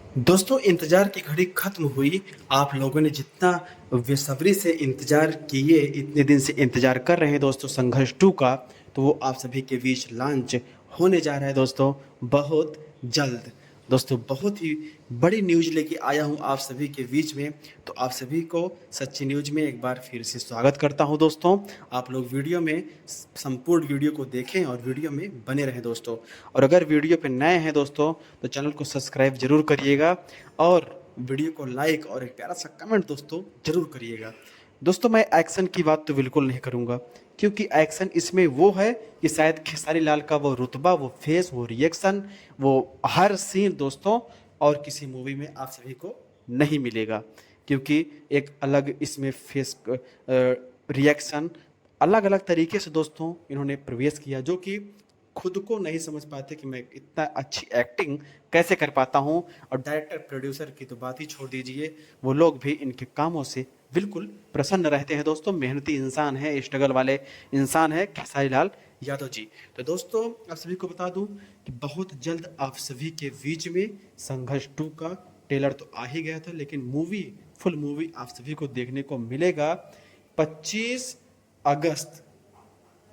दोस्तों इंतज़ार की घड़ी ख़त्म हुई। आप लोगों ने जितना बेसब्री से इंतज़ार किए, इतने दिन से इंतज़ार कर रहे हैं दोस्तों संघर्ष 2 का, तो वो आप सभी के बीच लॉन्च होने जा रहा है दोस्तों बहुत जल्द। दोस्तों बहुत ही बड़ी न्यूज़ लेके आया हूँ आप सभी के बीच में, तो आप सभी को सच्ची न्यूज़ में एक बार फिर से स्वागत करता हूँ दोस्तों। आप लोग वीडियो में संपूर्ण वीडियो को देखें और वीडियो में बने रहें दोस्तों। और अगर वीडियो पे नए हैं दोस्तों तो चैनल को सब्सक्राइब जरूर करिएगा और वीडियो को लाइक और एक प्यारा सा कमेंट दोस्तों जरूर करिएगा। दोस्तों मैं एक्शन की बात तो बिल्कुल नहीं करूँगा, क्योंकि एक्शन इसमें वो है कि शायद खेसारी लाल का वो रुतबा, वो फेस, वो रिएक्शन, वो हर सीन दोस्तों और किसी मूवी में आप सभी को नहीं मिलेगा। क्योंकि एक अलग इसमें फेस रिएक्शन अलग अलग तरीके से दोस्तों इन्होंने प्रवेश किया, जो कि खुद को नहीं समझ पाते कि मैं इतना अच्छी एक्टिंग कैसे कर पाता हूँ। और डायरेक्टर प्रोड्यूसर की तो बात ही छोड़ दीजिए, वो लोग भी इनके कामों से बिल्कुल प्रसन्न रहते हैं दोस्तों। मेहनती इंसान है, स्ट्रगल वाले इंसान है खेसारी लाल यादव जी। तो दोस्तों आप सभी को बता दूं कि बहुत जल्द आप सभी के बीच में संघर्ष 2 का ट्रेलर तो आ ही गया था, लेकिन मूवी, फुल मूवी आप सभी को देखने को मिलेगा 25 अगस्त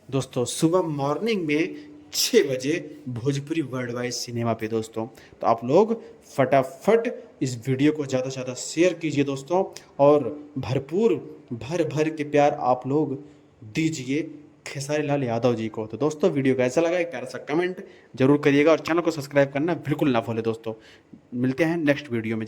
दोस्तों सुबह मॉर्निंग में 6 बजे भोजपुरी वर्ल्ड वाइड सिनेमा पे दोस्तों। तो आप लोग फटाफट इस वीडियो को ज़्यादा से ज़्यादा शेयर कीजिए दोस्तों, और भरपूर भर भर के प्यार आप लोग दीजिए खेसारी लाल यादव जी को। तो दोस्तों वीडियो कैसा लगा एक प्यारा सा कमेंट जरूर करिएगा और चैनल को सब्सक्राइब करना बिल्कुल ना भूलें दोस्तों। मिलते हैं नेक्स्ट वीडियो में।